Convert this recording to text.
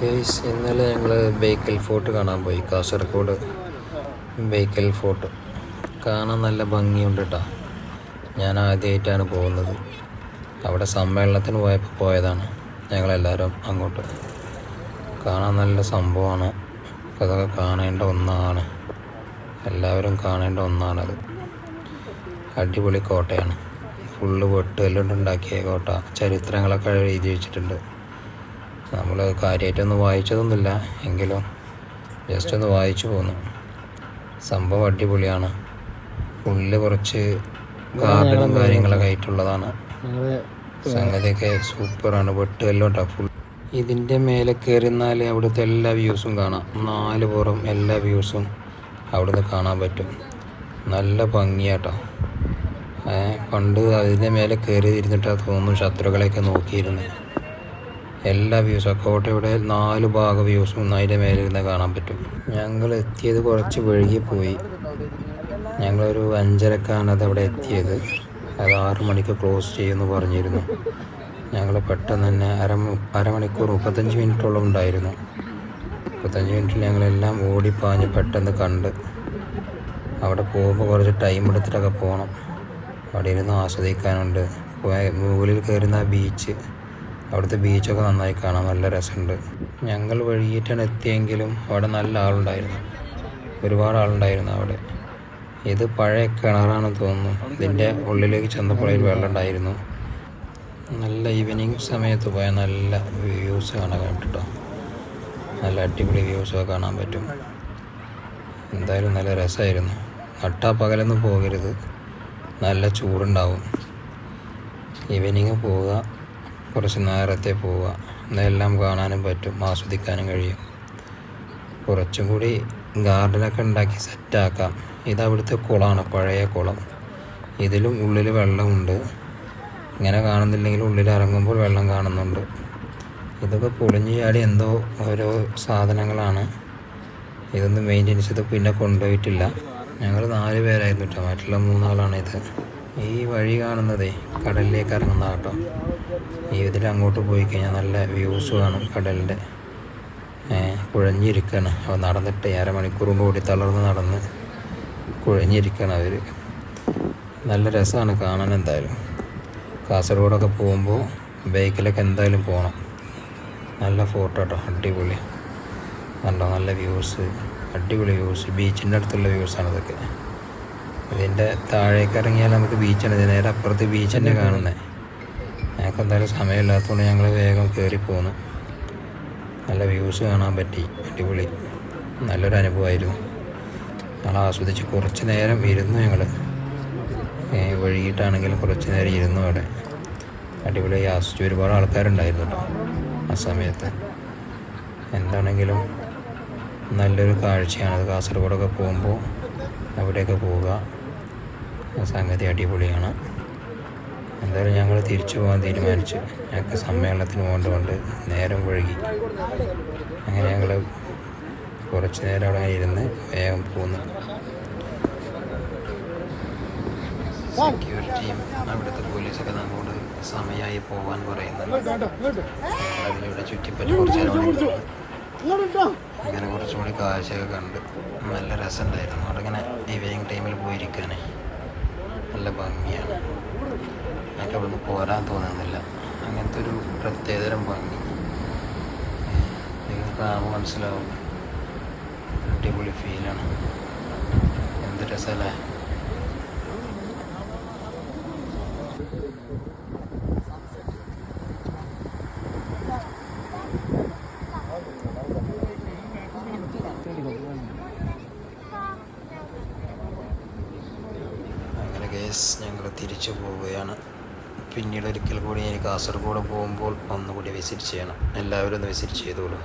Guys, ഇന്നലെ ഞങ്ങൾ Bekal fort കാണാൻ പോയി. കാസർഗോഡ് ബേക്കൽ ഫോർട്ട് കാണാൻ നല്ല ഭംഗിയുണ്ട് കേട്ടോ. ഞാൻ ആദ്യമായിട്ടാണ് പോകുന്നത്. അവിടെ സമ്മേളനത്തിന് പോയതാണ് ഞങ്ങളെല്ലാവരും അങ്ങോട്ട്. കാണാൻ നല്ല സംഭവമാണ്. അതൊക്കെ കാണേണ്ട ഒന്നാണ്, എല്ലാവരും കാണേണ്ട ഒന്നാണത്. അടിപൊളി കോട്ടയാണ്. ഫുള്ള് വെട്ടുകല്ലുണ്ടാക്കിയ കോട്ട. ചരിത്രങ്ങളൊക്കെ എഴുതി വെച്ചിട്ടുണ്ട്. നമ്മൾ കാര്യമായിട്ടൊന്നും വായിച്ചതൊന്നുമില്ല, എങ്കിലും ജസ്റ്റ് ഒന്ന് വായിച്ചു പോന്നു. സംഭവം അടിപൊളിയാണ്. ഉള്ളിൽ കുറച്ച് ഗാർഡനും കാര്യങ്ങളൊക്കെ ആയിട്ടുള്ളതാണ്. സംഗതിയൊക്കെ സൂപ്പറാണ്. വെട്ടുകല്ലോട്ടാ ഫുൾ. ഇതിൻ്റെ മേലെ കയറിന്നാൽ അവിടുത്തെ എല്ലാ വ്യൂസും കാണാം. 4 പുറം എല്ലാ വ്യൂസും അവിടുന്ന് കാണാൻ പറ്റും. നല്ല ഭംഗിയാട്ടോ. പണ്ട് അതിൻ്റെ മേലെ കയറി ഇരുന്നിട്ടാണ് തോന്നുന്നു ശത്രുക്കളെയൊക്കെ നോക്കിയിരുന്നത്. എല്ലാ വ്യൂസും കോട്ടയുടെ 4 ഭാഗ വ്യൂസും അതിൻ്റെ മേലെ ഇരുന്ന് കാണാൻ പറ്റും. ഞങ്ങൾ എത്തിയത് കുറച്ച് വൈകിപ്പോയി. ഞങ്ങളൊരു 5:30-ക്കാണ് അതവിടെ എത്തിയത്. അത് 6 മണിക്ക് ക്ലോസ് ചെയ്യുമെന്ന് പറഞ്ഞിരുന്നു. ഞങ്ങൾ പെട്ടെന്ന് തന്നെ അരമണിക്കൂർ 35 മിനിറ്റോളം ഉണ്ടായിരുന്നു. 35 മിനിറ്റിൽ ഞങ്ങളെല്ലാം ഓടിപ്പാഞ്ഞ് പെട്ടെന്ന് കണ്ട്. അവിടെ പോകുമ്പോൾ കുറച്ച് ടൈം എടുത്തിട്ടൊക്കെ പോകണം. അവിടെ ഇരുന്ന് ആസ്വദിക്കാനുണ്ട്. മുകളിൽ കയറുന്ന ബീച്ച്, അവിടുത്തെ ബീച്ചൊക്കെ നന്നായി കാണാൻ നല്ല രസമുണ്ട്. ഞങ്ങൾ വൈകിട്ടാണ് എത്തിയെങ്കിലും അവിടെ നല്ല ആളുണ്ടായിരുന്നു, ഒരുപാട് ആളുണ്ടായിരുന്നു അവിടെ. ഇത് പഴയ കിണറാണെന്ന് തോന്നുന്നു. ഇതിൻ്റെ ഉള്ളിലേക്ക് ചെന്നപ്പോൾ വെള്ളം ഉണ്ടായിരുന്നു. നല്ല ഈവനിങ് സമയത്ത് പോയാൽ നല്ല വ്യൂസ് കാണാൻ കേട്ടോ. നല്ല അടിപൊളി വ്യൂസൊക്കെ കാണാൻ പറ്റും. എന്തായാലും നല്ല രസമായിരുന്നു. നട്ടാ പകലൊന്നും പോകരുത്, നല്ല ചൂടുണ്ടാവും. ഈവനിങ് പോവുക, കുറച്ച് നേരത്തെ പോവുക, എന്നെല്ലാം കാണാനും പറ്റും, ആസ്വദിക്കാനും കഴിയും. കുറച്ചും കൂടി ഗാർഡനൊക്കെ ഉണ്ടാക്കി സെറ്റാക്കാം. ഇതവിടുത്തെ കുളമാണ്, പഴയ കുളം. ഇതിലും ഉള്ളിൽ വെള്ളമുണ്ട്. ഇങ്ങനെ കാണുന്നില്ലെങ്കിൽ ഉള്ളിൽ ഇറങ്ങുമ്പോൾ വെള്ളം കാണുന്നുണ്ട്. ഇതൊക്കെ പൊളിഞ്ഞു ചാടി എന്തോ ഓരോ സാധനങ്ങളാണ്. ഇതൊന്നും മെയിൻ്റെനൻസ് ചെയ്ത് പിന്നെ കൊണ്ടുപോയിട്ടില്ല. ഞങ്ങൾ 4 പേരായിരുന്നു കേട്ടോ, മറ്റുള്ള 3 ആളാണിത്. ഈ വഴി കാണുന്നതേ കടലിലേക്ക് ഇറങ്ങുന്ന കേട്ടോ. ഇതിൽ അങ്ങോട്ട് പോയി കഴിഞ്ഞാൽ നല്ല വ്യൂസ് കാണും കടലിൻ്റെ. കുഴഞ്ഞിരിക്കുകയാണ് അവർ നടന്നിട്ട്. അരമണിക്കൂർ കൊണ്ട് ഓടി തളർന്ന് നടന്ന് കുഴഞ്ഞിരിക്കുകയാണ് അവർ. നല്ല രസമാണ് കാണാൻ. എന്തായാലും കാസർഗോഡൊക്കെ പോകുമ്പോൾ ബൈക്കിലൊക്കെ എന്തായാലും പോകണം. നല്ല ഫോട്ടോ കേട്ടോ, അടിപൊളി. കണ്ടോ, നല്ല വ്യൂസ്, അടിപൊളി വ്യൂസ്. ബീച്ചിൻ്റെ അടുത്തുള്ള വ്യൂസാണ് ഇതൊക്കെ. ഇതിൻ്റെ താഴേക്ക് ഇറങ്ങിയാൽ നമുക്ക് ബീച്ചാണ്. നേരെ അപ്പുറത്ത് ബീച്ച് തന്നെ കാണുന്നത്. ഞങ്ങൾക്ക് എന്തായാലും സമയമില്ലാത്തതുകൊണ്ട് ഞങ്ങൾ വേഗം കയറി പോന്നു. നല്ല വ്യൂസ് കാണാൻ പറ്റി, അടിപൊളി. നല്ലൊരു അനുഭവമായിരുന്നു. ഞങ്ങൾ ആസ്വദിച്ച് കുറച്ച് നേരം ഇരുന്നു. ഞങ്ങൾ വൈകിട്ടാണെങ്കിലും കുറച്ച് നേരം ഇരുന്നു അവിടെ. അടിപൊളിയായി ആസ്വദിച്ച്. ഒരുപാട് ആൾക്കാരുണ്ടായിരുന്നു കേട്ടോ ആ സമയത്ത്. എന്താണെങ്കിലും നല്ലൊരു കാഴ്ചയാണത്. കാസർഗോഡൊക്കെ പോകുമ്പോൾ അവിടെയൊക്കെ പോവുക, സംഗതി അടിപൊളിയാണ്. എന്തായാലും ഞങ്ങൾ തിരിച്ചു പോകാൻ തീരുമാനിച്ചു. ഞങ്ങൾക്ക് സമ്മേളനത്തിന് പോകേണ്ടതുകൊണ്ട് നേരം വൈകി. അങ്ങനെ ഞങ്ങൾ കുറച്ച് നേരം അവിടെ ഇരുന്ന് വേഗം പോന്നു. സെക്യൂരിറ്റിയും അവിടുത്തെ പോലീസൊക്കെ നമ്മോട് സമയമായി പോകാൻ പറയുന്നുണ്ട്. അതിലൂടെ ചുറ്റിപ്പറ്റി കുറച്ച് നേരം അങ്ങനെ കുറച്ചും കൂടി കാഴ്ചയൊക്കെ കണ്ട് നല്ല രസമുണ്ടായിരുന്നു. അവിടെ ഇങ്ങനെ ഈവനിങ് ടൈമിൽ പോയിരിക്കാനേ നല്ല ഭംഗിയാണ്. എനിക്ക് അവിടുന്ന് പോരാൻ തോന്നുന്നില്ല. അങ്ങനത്തെ ഒരു പ്രത്യേകതരം ഭംഗി നിങ്ങൾക്ക് കാണുമ്പോൾ മനസ്സിലാവും. അടിപൊളി ഫീലാണ്. എന്ത് രസമല്ലേ. അങ്ങനെ കേസ് ഞങ്ങൾ തിരിച്ചു പോവുകയാണ്. പിന്നീട് ഒരിക്കൽ കൂടി ഞാൻ കാസർഗോഡ് പോകുമ്പോൾ ഒന്നുകൂടി വിസിറ്റ് ചെയ്യണം. എല്ലാവരും ഒന്ന് വിസിറ്റ് ചെയ്തോളൂ.